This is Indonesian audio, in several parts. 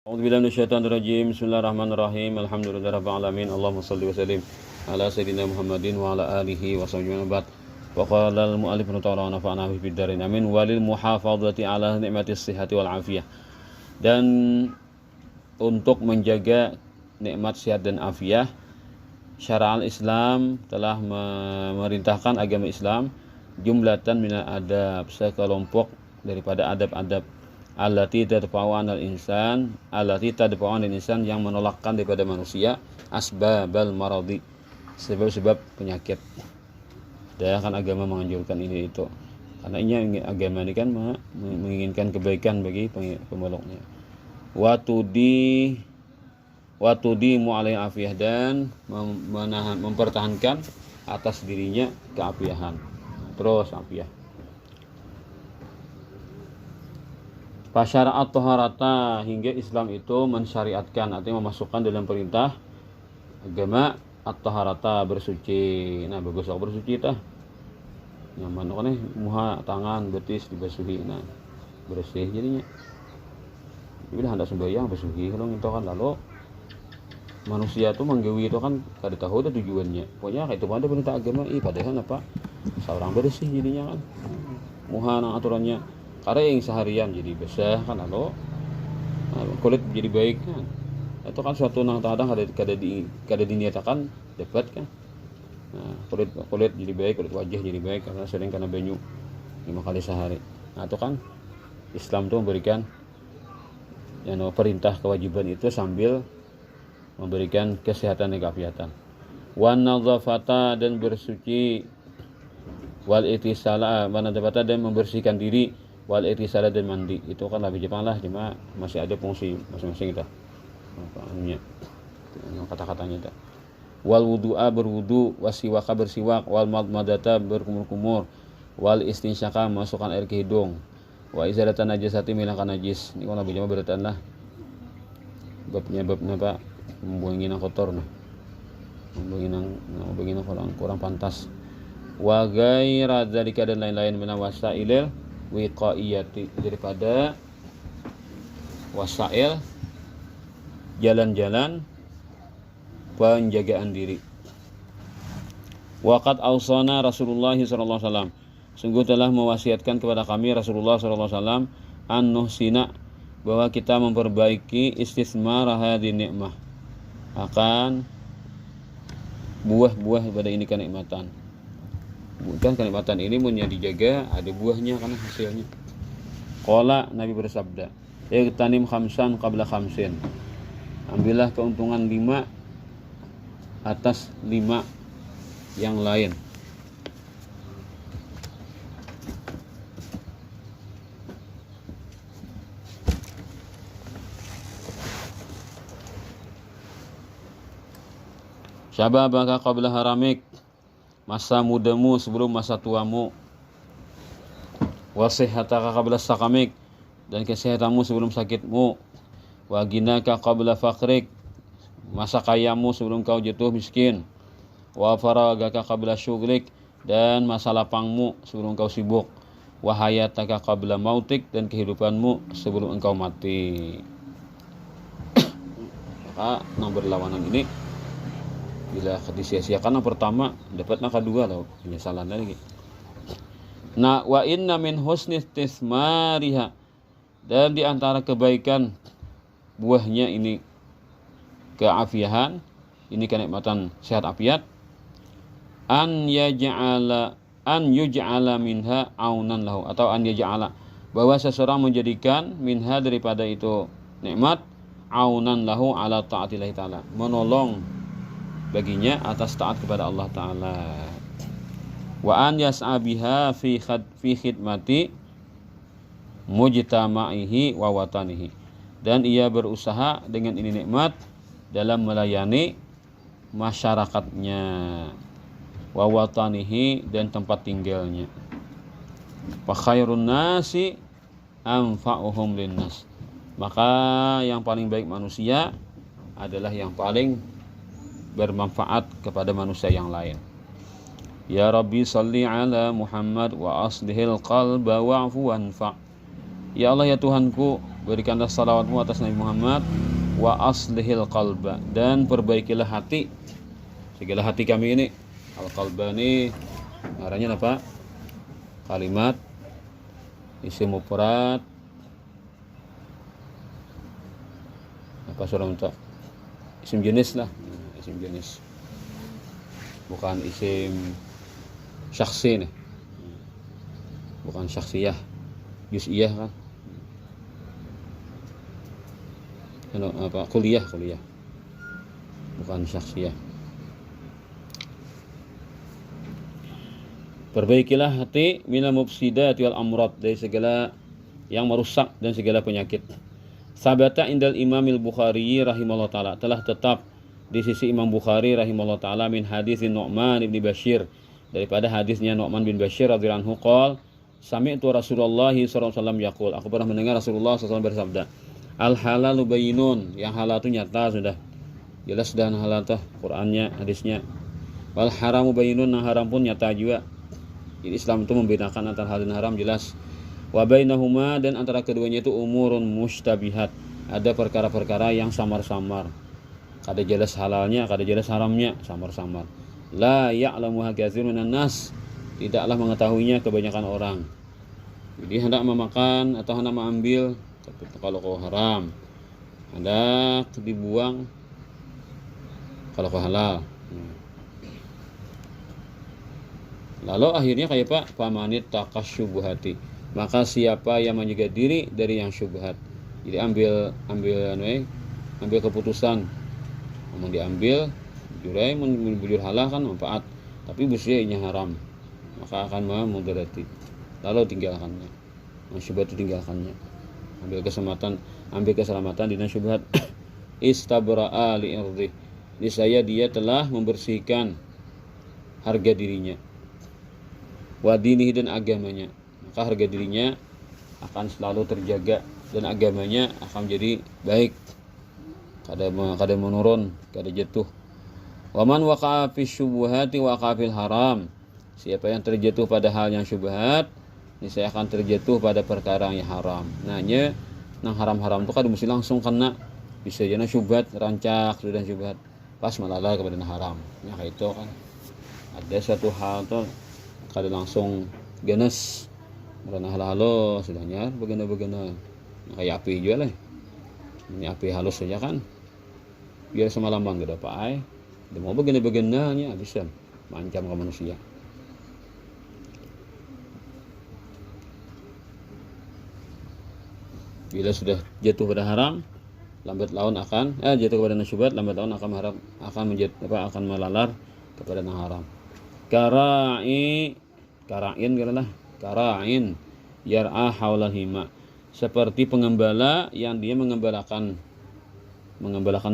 A'udzubillahi minasyaitonirrajim. Bismillahirrahmanirrahim. Alhamdulillahirabbil alamin. Allahumma shalli wa sallim ala sayyidina Muhammadin wa ala alihi wa sahbihi wa ba'd. Wa qala al-mu'allif ta'ala nafa'ana fid darin amin. Walil muhafadzati ala nikmatis sihhati wal afiyah. Dan untuk menjaga nikmat sehat dan afiah, syara'al Islam telah memerintahkan agama Islam jumlatan minal adab, sekelompok daripada adab-adab allati tadfa'u anil insan yang menolakkan daripada manusia asbabal maradi, sebab-sebab penyakit. Dan kan agama menganjurkan ini itu. Karena ini agama ini kan menginginkan kebaikan bagi pemeluknya. Watudi mu'alai afiyah, dan mempertahankan atas dirinya keafiahan. Terus afiah. Fasyara'at taharata, hingga Islam itu mensyariatkan, artinya memasukkan dalam perintah agama at-taharata, bersuci. Nah, bagus aku bersuci tah. Nyaman kan muha, tangan, betis dibasuhi. Nah, bersih jadinya. Jadi hendak sembahyang basuhi kalau itu kan. Lalu manusia tuh menggawi itu kan kada tahu ada tujuannya. Pokoknya kayak itu ada perintah agama, padahal apa? Seorang bersih jadinya kan. Muha nang aturannya. Karena yang seharian jadi basah kan, lalu kulit jadi baik kan. Itu kan suatu nang kadang kada diniatakan dapat kan. Nah, kulit jadi baik, kulit wajah jadi baik karena sering kena banyu 5 kali sehari. Nah, itu kan Islam tuh memberikan perintah kewajiban itu sambil memberikan kesehatan dan keafiatan. Wan nadzafata, dan bersuci, wal itisala, dan membersihkan diri, wal itisala, dan mandi. Itu kan lebih Jepang lah, cuma masih ada fungsi masing-masing kita. Kata-katanya itu. Wal wudu'a, berwudu, wasiwaka, bersiwak, wal madmadata, berkumur-kumur, wal istinsyaka, masukkan air ke hidung, wa izalatan najasati, menghilangkan najis. Ini kan lebih Jepang beratan lah. Babnya apa? Membuangin yang kotor, nah. Membuangin yang kurang pantas. Wa ghaira dzalika, dan lain-lain min wasailil wiqaiyati, daripada wasail, jalan-jalan penjagaan diri. Waqad ausana Rasulullah sallallahu alaihi wasallam, sungguh telah mewasiatkan kepada kami Rasulullah sallallahu alaihi wasallam, an nuhsina, bahwa kita memperbaiki istismar hadhihi nikmah, akan buah-buah pada ini kenikmatan. Bukan kenikmatan ini punya dijaga, ada buahnya karena hasilnya. Qala, Nabi bersabda, ightanim khamsan qabla khamsin, ambillah keuntungan 5 atas 5 yang lain. Syababaka qabla haramik, masa mudamu sebelum masa tuamu. Wasihataka qabla sakamik, dan kesehatanmu sebelum sakitmu. Wa ginaka qabla faqrik, masa kayamu sebelum kau jatuh miskin. Wa faragaka qabla syughlik, dan masa lapangmu sebelum kau sibuk. Wa hayataka qabla mautik, dan kehidupanmu sebelum engkau mati. Maka yang berlawanan ini, bila disia-siakan yang pertama, dapatnya kedua loh, penyesalan lagi. Nah, wa inna min husni istismariha, dan di antara kebaikan buahnya ini keafiahan, ini kenikmatan sehat afiat, an yuj'ala minha aunan lahu, atau an yaj'ala, bahwa seseorang menjadikan minha, daripada itu nikmat, aunan lahu ala ta'atillahi ta'ala, menolong baginya atas taat kepada Allah Ta'ala. Wa an yas'a biha fi khidmati mujtama'ihi wa watanihi, dan ia berusaha dengan ini nikmat dalam melayani masyarakatnya, wa watanihi, dan tempat tinggalnya. Fa khairun nasi anfa'uhum linnas, maka yang paling baik manusia adalah yang paling bermanfaat kepada manusia yang lain. Ya Rabbi salli ala Muhammad wa aslihil qalba wa'fu wanfa. Ya Allah, ya Tuhanku, berikanlah salawatmu atas Nabi Muhammad, wa aslihil qalba, dan perbaikilah hati, segala hati kami ini. Al-qalba ini arahnya apa? Kalimat isim mufrad apa surah untuk isim jenis lah, isim jenis, bukan isim syakhsi nih, bukan syakhsiyah, juz'iyah kan, apa kuliah, bukan syakhsiyah. Perbaikilah hati minal mufsidati wal amrad, dari segala yang merusak dan segala penyakit. Sabata indal Imamil Bukhari rahimahullah taala, telah tetap di sisi Imam Bukhari rahimahullah taala min hadisin Nu'man bin Bashir, daripada hadisnya Nu'man bin Bashir radhiyallahu anhu qol, sami'tu Rasulullah sallallahu alaihi wasallam yaqul, aku pernah mendengar Rasulullah sallallahu alaihi wasallam bersabda, al halalu bayyinun, yang halal itu nyata sudah jelas dan halal tuh Qur'annya, hadisnya. Wal haramu bayyinun, yang haram pun nyata juga. Jadi Islam itu membedakan antara halal dan haram jelas. Wa bainahuma, dan antara keduanya itu umurun mustabihat, ada perkara-perkara yang samar-samar, kada jelas halalnya, kada jelas haramnya, samar-samar. La ya'lamuha katsirun minan nas, tidaklah mengetahuinya kebanyakan orang. Jadi hendak memakan atau hendak mengambil, tapi kalau kau haram, hendak dibuang kalau kau halal. Lalu akhirnya kayak Pak, pamanit takasyubuhati, maka siapa yang menjaga diri dari yang syubhat. Jadi ambil keputusan, mau diambil jurai menjur halal kan manfaat, tapi busnya haram, maka akan memudarati. Lalu tinggalkannya, syubhat itu tinggalkannya, ambil keselamatan di syubhat. Istabra'a li irdi, niscaya dia telah membersihkan harga dirinya, wa dinihi, dan agamanya, maka harga dirinya akan selalu terjaga dan agamanya akan menjadi baik, kada menurun, kada jatuh. Wa man waqa'a fi syubhati waqa'a fil haram, siapa yang terjatuh pada hal yang syubhat, ini saya akan terjatuh pada perkara yang haram. Nanya nang haram-haram itu kada mesti langsung kena, bisa jadi syubhat rancak sudah syubhat pas malala kepada haram. Ya kayak itu kan ada satu hal tuh kada langsung ganas karena halo sudah nyar begana kayak api juga lah, ini api halus saja kan, biar semalaman gak ada apa ay, dia mau begana-begananya bisa mancam ke manusia. Bila sudah jatuh pada haram, lambat laun akan jatuh kepada nasyubat, lambat laun akan melalar kepada yang haram. Kara'in yar'a haulal hima, seperti pengembala yang dia mengembalakan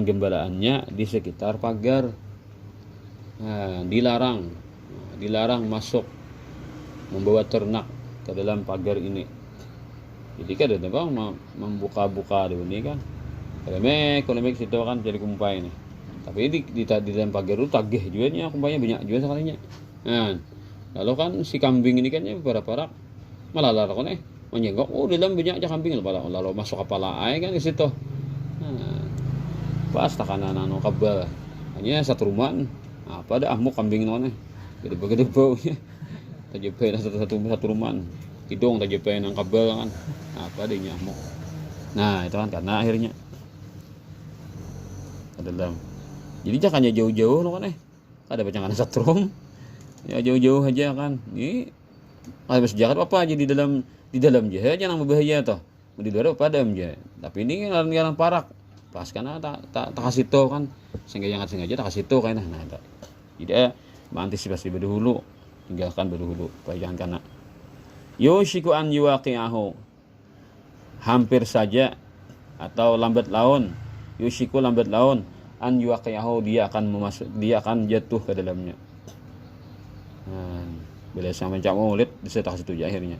gembalaannya di sekitar pagar. Dilarang masuk membawa ternak ke dalam pagar ini. Jadi kan ada bang membuka-buka di sini kan, ekonomi situ kan jadi kumpai ini. Tapi di dalam pagar itu tagih juga nya, kumpanya banyak juga sekalinya. Nah, lalu kan si kambing ini kan ya para malalar kan menyenggok, dalam banyak aja kambing lalu masuk kepala ay kan ke situ. Nah, pas takanan kabel hanya satu rumah, apa ada ahmu kambing none gede baunya, tajepai satu rumah hidung tajepai nang kabel kan, apa adanya ahmu. Nah itu kan karena akhirnya dalam. Jadi jangan jauh-jauh loh kan ada bacangan setrum ya, jauh-jauh aja kan. Ini kalau sejahat apa aja di dalam jahat jangan berbahaya toh, di luar apa ada aja. Tapi ini ngaran parak pas karena tak kasih tahu kan, sehingga jangan sengaja tak kasih tahu kan. Nah jadi mengantisipasi berdahulu, tinggalkan berdahulu supaya jangan kena. Yushiku an yuwaqi'ahu, hampir saja atau lambat laun, yushiku lambat laun, an yuwaqi'ahu, dia akan jatuh ke dalamnya. Bila sama cak maulid disetak situ akhirnya.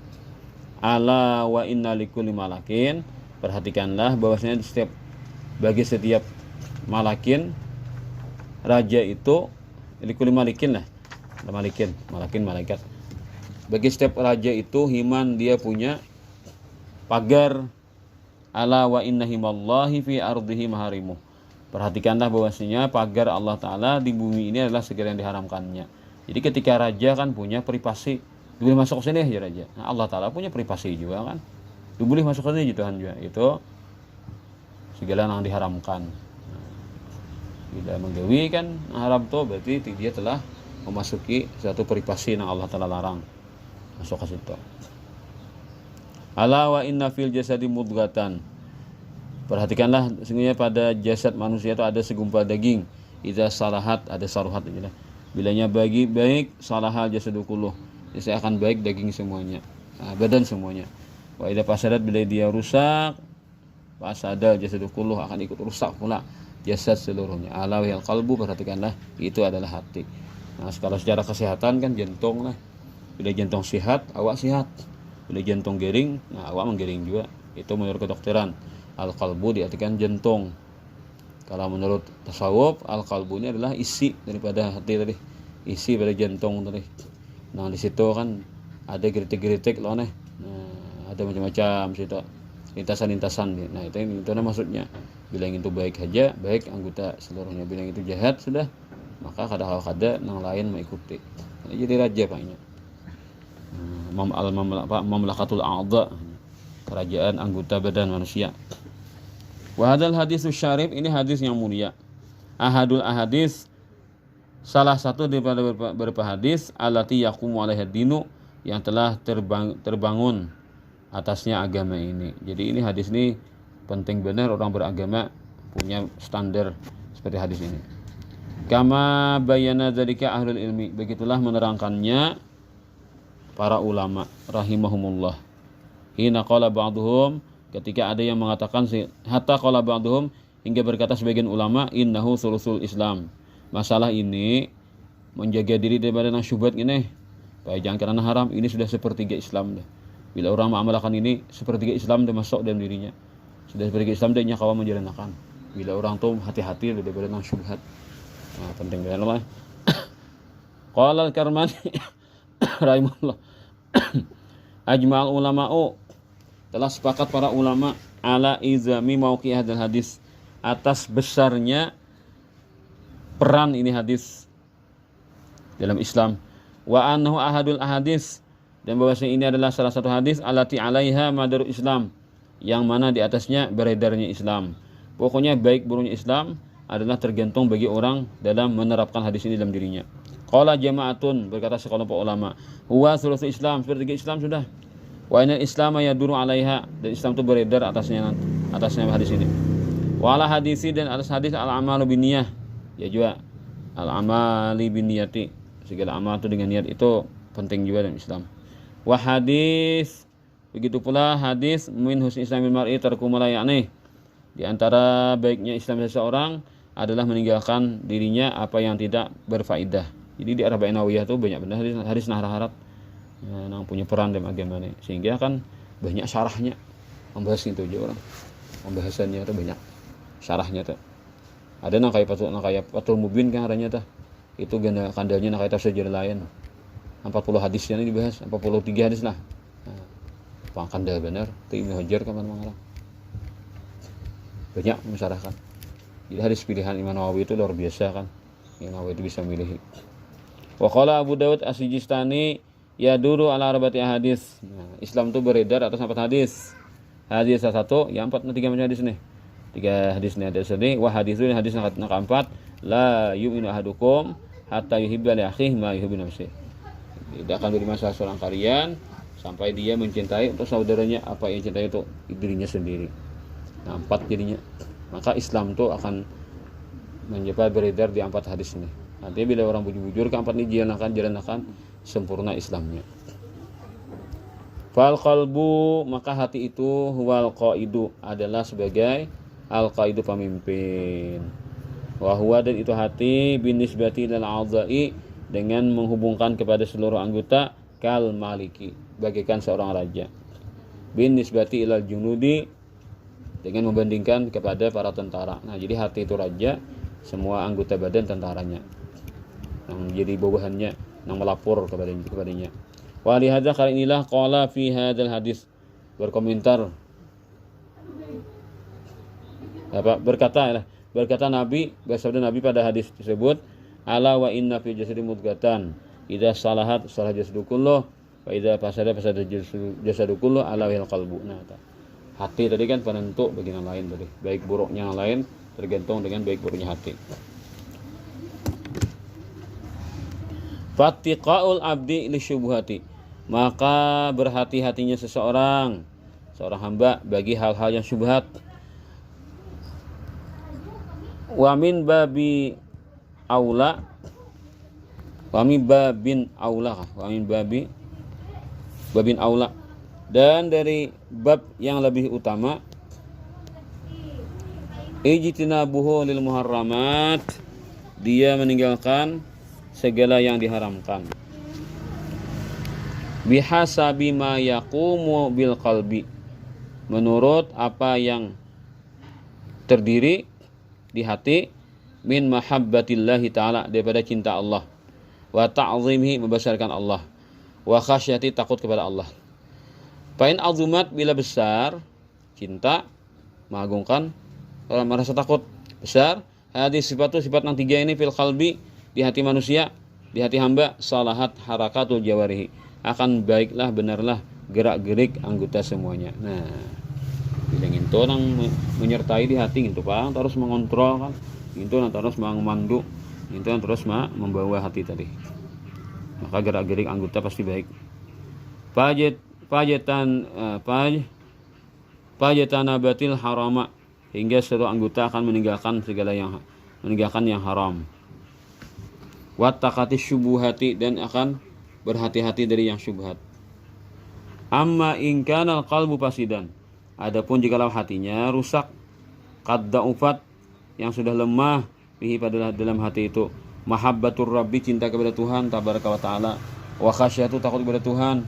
Ala wa inna likulli malakin, perhatikanlah bahwasanya bagi setiap malakin, raja itu likulli malikin lah, malakin malaikat. Bagi setiap raja itu himan, dia punya pagar Ala wa inna himallahi fi ardihi maharimuh. Perhatikanlah bahwasanya pagar Allah Ta'ala di bumi ini adalah segala yang diharamkannya. Jadi ketika raja kan punya privasi, boleh masuk ke sini ya raja. Nah, Allah Ta'ala punya privasi juga kan. Boleh masuk ke sini gitu kan juga. Itu segala yang diharamkan. Bila menggawi kan haram tuh berarti dia telah memasuki suatu privasi yang Allah Ta'ala larang. Masuk ke situ. Ala wa inna fil jasadi mudghatan. Perhatikanlah sesungguhnya pada jasad manusia itu ada segumpal daging. Idza salahat, ada saruhat aja lah. Bilanya bagi baik salahal jasadu kulluh. Jadi akan baik daging semuanya, badan semuanya. Wa idza fasadat, bila dia rusak, fasadal jasadu kulluh, akan ikut rusak pula jasad seluruhnya. Ala wal qalbu, perhatikanlah itu adalah hati. Nah, kalau secara kesehatan kan jantung lah. Bila jantung sehat, awak sehat. Bila jantung garing, nah awak menggaring juga. Itu menurut kedokteran. Al-qalbu diartikan jantung. Kalau menurut tasawuf, al-qalbu ini adalah isi daripada hati tadi, isi pada jantung tadi. Nah di situ kan ada geritik-geritik loh nih. Nah, ada macam-macam situ, lintasan-lintasan. Nah itu maksudnya. Bila yang itu baik saja, baik anggota seluruhnya. Bila yang itu jahat sudah, maka kada yang lain mengikuti. Nah, jadi raja paknya. Mamlakatul a'dha, kerajaan anggota badan manusia. Wa hadzal hadisus syarif, ini hadis yang mulia. Ahadul ahadis, salah satu daripada beberapa hadis allati yaqumu alaiha dinu, yang telah terbangun atasnya agama ini. Jadi ini hadis ini penting benar orang beragama punya standar seperti hadis ini. Kama bayana dzalika ahlul ilmi, begitulah menerangkannya para ulama rahimahumullah. Hina qala ba'dhum, ketika ada yang mengatakan, hatta qala ba'dhum, hingga berkata sebagian ulama, innahu sulusul Islam. Masalah ini menjaga diri daripada syubhat ini, supaya jangan karena haram, ini sudah sepertiga Islam dah. Bila orang mengamalkan ini, sepertiga Islam dah masuk dalam dirinya. Sudah sepertiga Islam dah kawan menjalankan. Bila orang tuh hati-hati daripada syubhat. Nah, penting banget. Qala al-Karmani rahimahullah. Ajma'ul ulama'u, telah sepakat para ulama ala izami mauqi hadzal hadis, atas besarnya peran ini hadis dalam Islam. Wa annahu ahadul ahadis, dan bahwasanya ini adalah salah satu hadis alati alaiha madarul Islam, yang mana di atasnya beredarnya Islam. Pokoknya baik buruknya Islam adalah tergantung bagi orang dalam menerapkan hadis ini dalam dirinya. Qala jama'atun, berkata sekelompok ulama, huwa sulusul Islam, sepertiga Islam sudah. Wa inal Islam yaduru alaiha, dan Islam itu beredar atasnya hadis ini. Wa ala hadisi, dan atas hadis al-amalu binniyah, ya juga al-amali binniyati, segala amal itu dengan niat itu penting juga dalam Islam. Wa hadis, begitu pula hadis min husni islamil mar'i tarku ma la ya'ni, di antara baiknya Islam seseorang adalah meninggalkan dirinya apa yang tidak berfaedah. Jadi di Arba'in Nawawiyah itu banyak benar hadis harap yang punya peran dalam agama ini, sehingga kan banyak syarahnya membahas itu aja orang. Pembahasannya itu banyak syarahnya tuh. Ada nang kayak Fathul Mubin kan adanya tuh. Itu kandalnya nang kayak tafsir lain. 40 hadisnya ini dibahas, 43 hadis lah. Nah, pangkandal benar, itu Ibnu Hajar kan mengarang. Banyak mensyarahkan. Jadi hadis pilihan Imam Nawawi itu luar biasa kan. Imam Nawawi itu bisa milih. Wa qala Abu Dawud As-Sijistani yaduru ala arba'ati hadis. Nah, Islam itu beredar atas 4 hadis. Hadis satu, ya 3 macam hadis nih. 3 hadis ini ada sini. Wa hadisun, hadis yang keempat, la yu'minu ahadukum hatta yuhibba li akhihi ma yuhibbu nafsihi. Tidak akan beriman salah seorang kalian sampai dia mencintai untuk saudaranya apa yang cintai untuk dirinya sendiri. Nah, 4 jadinya. Maka Islam itu akan menyebar beredar di 4 hadis ini. Nanti bila orang bujur-bujur ke 4 ini jalankan sempurna Islamnya. Fal qalbu, maka hati itu huwal qaidu, adalah sebagai al-qaidu pemimpin. Wa huwa, dan itu hati binisbati lil a'dha'i, dengan menghubungkan kepada seluruh anggota, kal maliki, bagaikan seorang raja. Binisbati ilal junudi, dengan membandingkan kepada para tentara. Nah, jadi hati itu raja, semua anggota badan tentaranya, yang menjadi bawahannya, yang melapor kepadanya. Wa li hadza, kali inilah qala fi hadzal hadis, berkomentar berkata Nabi, bersabda Nabi pada hadis tersebut, ala wa inna fi jasadi mudghatan idza salahat salah jasadu kulluh wa idza fasada jasadu kulluh ala wal qalbu. Nah, hati tadi kan penentu bagi yang lain tadi, baik buruknya yang lain tergantung dengan baik buruknya hati. Fattiqaul abdi li syubhati, maka berhati-hatinya seorang hamba bagi hal-hal yang syubhat. Wa min babin aula, dan dari bab yang lebih utama, ijtinabuhu lil muharramat, dia meninggalkan segala yang diharamkan. Bihasabi ma yaqumu bil qalbi, menurut apa yang terdiri di hati, min mahabbatillahi ta'ala, daripada cinta Allah, wa ta'zimihi, membesarkan Allah, wa khasyati, takut kepada Allah. Fa'in azumat, bila besar cinta, mengagungkan, merasa takut besar, hadis sifat yang tiga ini fil qalbi, di hati manusia, di hati hamba, salahat harakatul jawarihi, akan baiklah, benarlah gerak-gerik anggota semuanya. Nah, bilang itu orang menyertai di hati itu Pak, terus mengontrol kan, itu terus memandu, itu terus membawa hati tadi, maka gerak-gerik anggota pasti baik. Pajatanabatil harama, hingga seluruh anggota akan meninggalkan yang haram. Wattaqati syubuhati, dan akan berhati-hati dari yang syubhat. Amma in kana qalbu fasidan, adapun jikalau hatinya rusak, qad da'ufat, yang sudah lemah, bihi pada dalam hati itu, mahabbatur rabbi, cinta kepada Tuhan tabaraka wa taala, wa khasyatu, takut kepada Tuhan,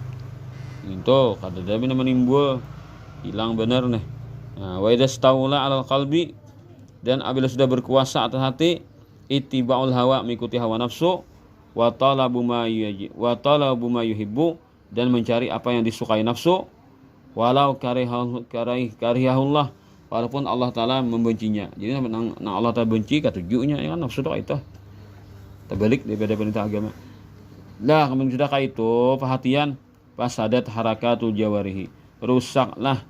itu kada ada menimbul, hilang benar nih. Nah, wa idza staula 'alal qalbi, dan apabila sudah berkuasa atas hati, ittiba'ul hawa, mengikuti hawa nafsu, wa talabu ma yuhibbu, dan mencari apa yang disukai nafsu, walau karihahullah, walaupun Allah Ta'ala membencinya. Jadi Allah Ta'ala benci, ketujuhnya ya kan, nafsu itu terbalik daripada perintah agama. Lah, kemudian sudahkah itu perhatian, fasadat harakatul jawarihi, rusaklah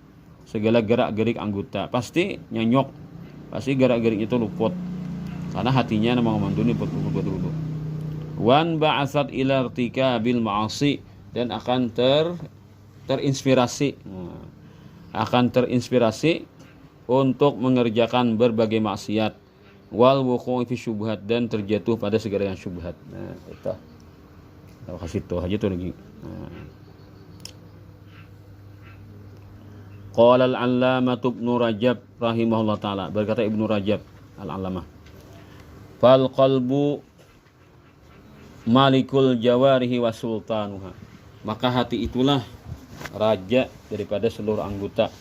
segala gerak-gerik anggota, pasti nyanyok, pasti gerak-gerik itu luput, karena hatinya nama ngomanduni betul-betul. Wan ba'asat ila irtikabil ma'asi, dan akan terinspirasi untuk mengerjakan berbagai maksiat, wal wuqu'i fi syubhat, dan terjatuh pada segala yang syubhat. Nah, itu kita kasih tuh aja tuh lagi. Qala al-allamah Ibnu Rajab rahimahullah taala, berkata Ibnu Rajab al-allamah, fal qalbu malikul jawarihi wa sultanuha, maka hati itulah raja daripada seluruh anggota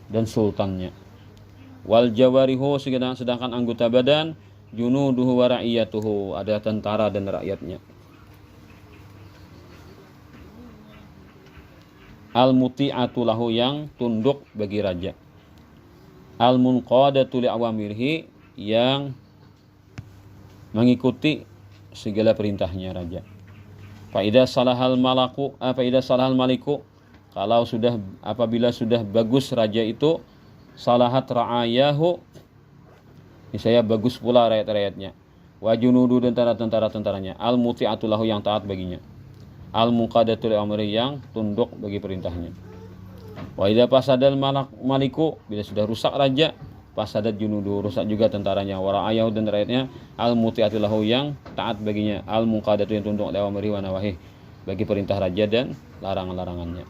dan sultannya. Wal jawarihu, sedangkan anggota badan, junuduhu wa ra'iyatuhu, ada tentara dan rakyatnya. Al muti'atu lahu, yang tunduk bagi raja. Al munqadatu li awamirhi, yang mengikuti segala perintahnya raja. Faida salahal maliku, apabila sudah bagus raja itu, salahat ra'ayahu, niscaya bagus pula rakyat-rakyatnya. Wa junudu, dan tentara-tentaranya. Al muti'atu lahu, yang taat baginya. Al muqaddatul amri, yang tunduk bagi perintahnya. Wa idza fasadal maliku, bila sudah rusak raja, fasadat junudu, rusak juga tentaranya. Wa ra'ayahu, dan rakyatnya. Al muti'atu lahu, yang taat baginya. Al muqaddatu, yang tunduk li amri wa nawahi, bagi perintah raja dan larangan-larangannya.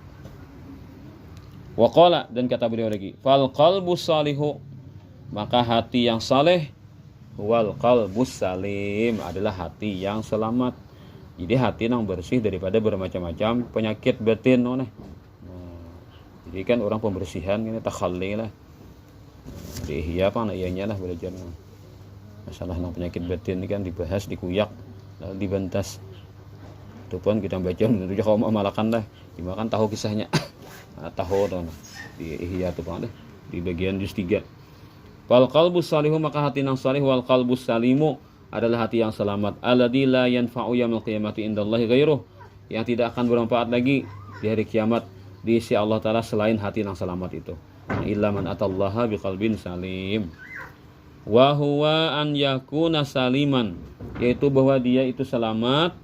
Wa qala, dan kata beliau lagi, fal qalbus salihu, maka hati yang saleh, wal qalbus salim, adalah hati yang selamat. Jadi hati yang bersih daripada bermacam-macam penyakit batin. Nah, jadi kan orang pembersihan ini takhalli lah. Di ihya apa ianya lah belajar. Masalah penyakit batin ini kan dibahas, dikuyak, lalu dibentas. Itu pun kita baca tentunya kaum amalakan lah. Dimakan tahu kisahnya. Tahu tuh di ihya tuh Pak, di bagian juz 3. Fal qalbus salihu, maka hati yang salih, wal qalbus salimu adalah hati yang selamat. Alladzi la yanfa'u yaumil qiyamati indallahi ghairuh, yang tidak akan bermanfaat lagi di hari kiamat di sisi Allah Ta'ala selain hati yang selamat itu. Illa man atallaha biqalbin salim. Wa huwa an yakuna saliman, yaitu bahwa dia itu selamat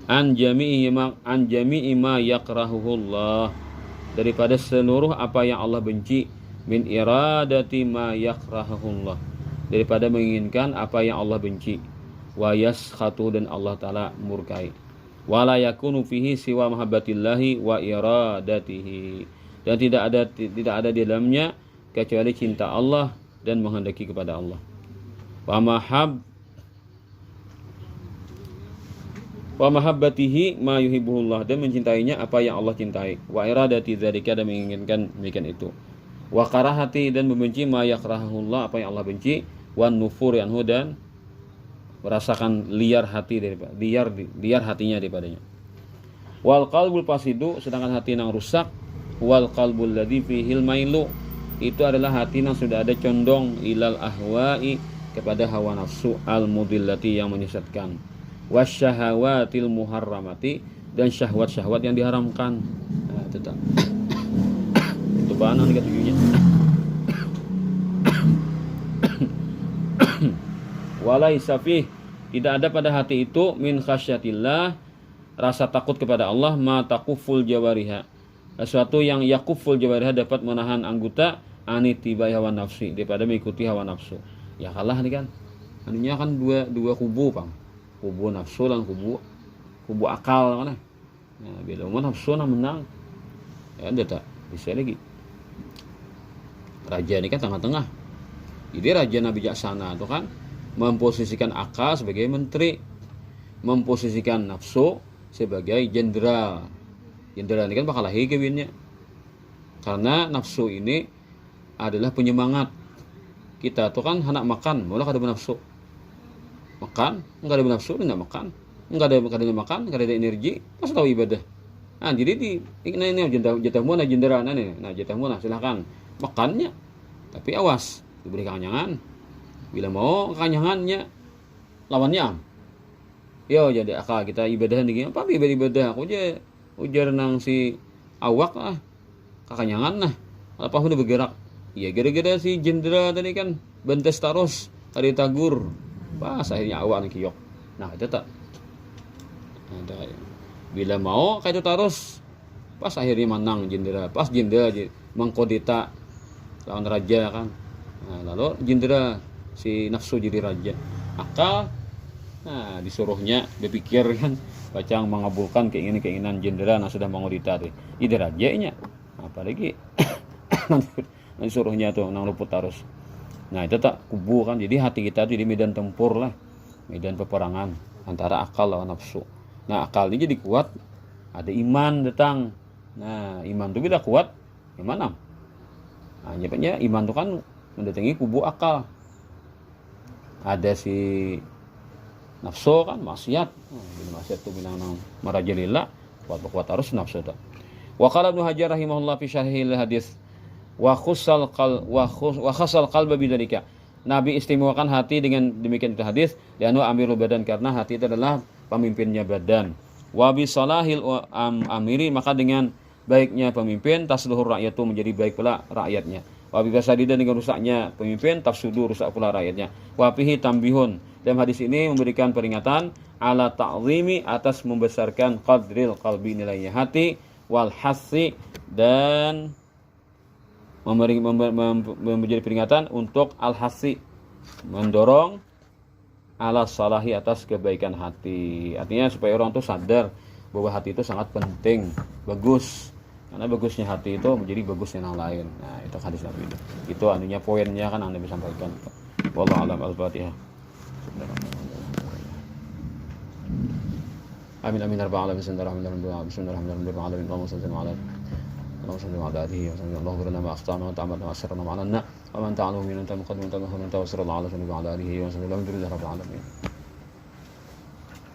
an jami'i ma yakrahuhullah, daripada seluruh apa yang Allah benci, min iradati ma yakrahuhullah, daripada menginginkan apa yang Allah benci, wa yaskhatu, dan Allah Ta'ala murkai, wala yakunu fihi siwa mahabbatillahi wa iradatihi, dan tidak ada di dalamnya kecuali cinta Allah dan menghendaki kepada Allah. Wa mahabbatihi ma yuhibbuhullah, dan mencintainya apa yang Allah cintai, wa iradati dzalika, dan menginginkan demikian itu, wa karahati, dan membenci ma yakrahullah, apa yang Allah benci, wan nufuri anhu, dan merasakan liar hatinya daripadanya. Wal qalbul fasidu, sedangkan hati yang rusak, wal qalbul ladzi fihil mailu, itu adalah hati yang sudah ada condong ilal ahwa'i, kepada hawa nafsu, al mudillati, yang menyesatkan, wasyahawatil muharramati, dan syahwat-syahwat yang diharamkan. Nah, tetap itu bahan yang ketujuhnya. Walaisa fih, tidak ada pada hati itu, min khasyatillah, rasa takut kepada Allah, ma taquful jawariha, sesuatu yang yakuful jawariha, dapat menahan anggota, anitibai hawa nafsi, daripada mengikuti hawa nafsu. Ya kalah nih kan, anunya kan dua kubu, Bang. Kubu nafsu dan kubu akal kan. Nah, bila nafsu menang, ya ada tak bisa lagi. Raja ini kan tengah-tengah. Jadi raja Nabi bijaksana itu kan memposisikan akal sebagai menteri, memposisikan nafsu sebagai jenderal. Jenderal ini kan bakal lahir kewinnya, karena nafsu ini adalah penyemangat kita tuh kan. Anak makan malah kada bernafsu, makan enggak ada bernafsu, enggak makan, enggak ada makan, enggak ada energi, pas tahu ibadah. Nah jadi ini jatahmu nah jenderal nah jatahmu nah silahkan makannya, tapi awas diberi kekanyangan. Bila mau kekanyangannya lawannya yo, jadi akal kita ibadah nih apa ibadah aku aja ujar nang si awak lah kekanyangan nah apa udah bergerak. Ya gara-gara si jenderal tadi kan bentes terus tadi tagur pas akhirnya awak nih kiyok. Nah itu tak ada, bila mau kayak itu terus pas akhirnya menang jenderal, pas jenderal mengkodita lawan raja kan. Nah lalu jenderal si nafsu jadi raja, akal nah disuruhnya berpikir kan, baca mengabulkan keinginan jenderal yang sudah mengodita tuh ide rajanya, apalagi nanti suruhnya tuh nang luput terus. Nah itu tak kubu kan. Jadi hati kita tuh di medan tempur lah, medan peperangan antara akal lawan nafsu. Nah akal ini jadi kuat, ada iman datang. Nah iman tuh bila kuat gimana? Nah nyebutnya iman tuh kan mendatangi kubu akal. Ada si nafsu kan maksiat. Nah, maksiat tuh bilang marajalillah, kuat harus nafsu tuh. Wa qala Ibnu Hajar rahimahullah fi syarhil hadis wa khassal qalba bidzalika. Nabi istimewakan hati dengan demikian itu hadis, dan amirul badan, karena hati itu adalah pemimpinnya badan. Wa bi salahil amiri, maka dengan baiknya pemimpin tasluhur rakyat itu menjadi baik pula rakyatnya. Wa bi fasadidan, dengan rusaknya pemimpin tafsudu, rusak pula rakyatnya. Wa fihi tambihun, dalam hadis ini memberikan peringatan ala ta'zimi, atas membesarkan qadril qalbi, nilainya hati, wal hasi, dan menjadi peringatan untuk al-hasi, mendorong ala salahi, atas kebaikan hati. Artinya supaya orang itu sadar bahwa hati itu sangat penting, bagus, karena bagusnya hati itu menjadi bagusnya yang lain. Nah itu hadis Nabi itu anunya poinnya kan Anda bisa sampaikan. Wallahu a'lam. Al-Fatihah. Amin amin arba alamin. Bismillahirrahmanirrahim. Bismillahirrahmanirrahim. Allahumma shalli ala اللهم صل على آله وصحبه. اللهم اغفر لنا ما أخطأنا وتعمدنا وأسررنا وعلنا ومن تعلم من أنت مقدم وأنت مؤخر وأنت وصلى الله على آله وصحبه وعلى آله وصحبه. الحمد لله رب العالمين.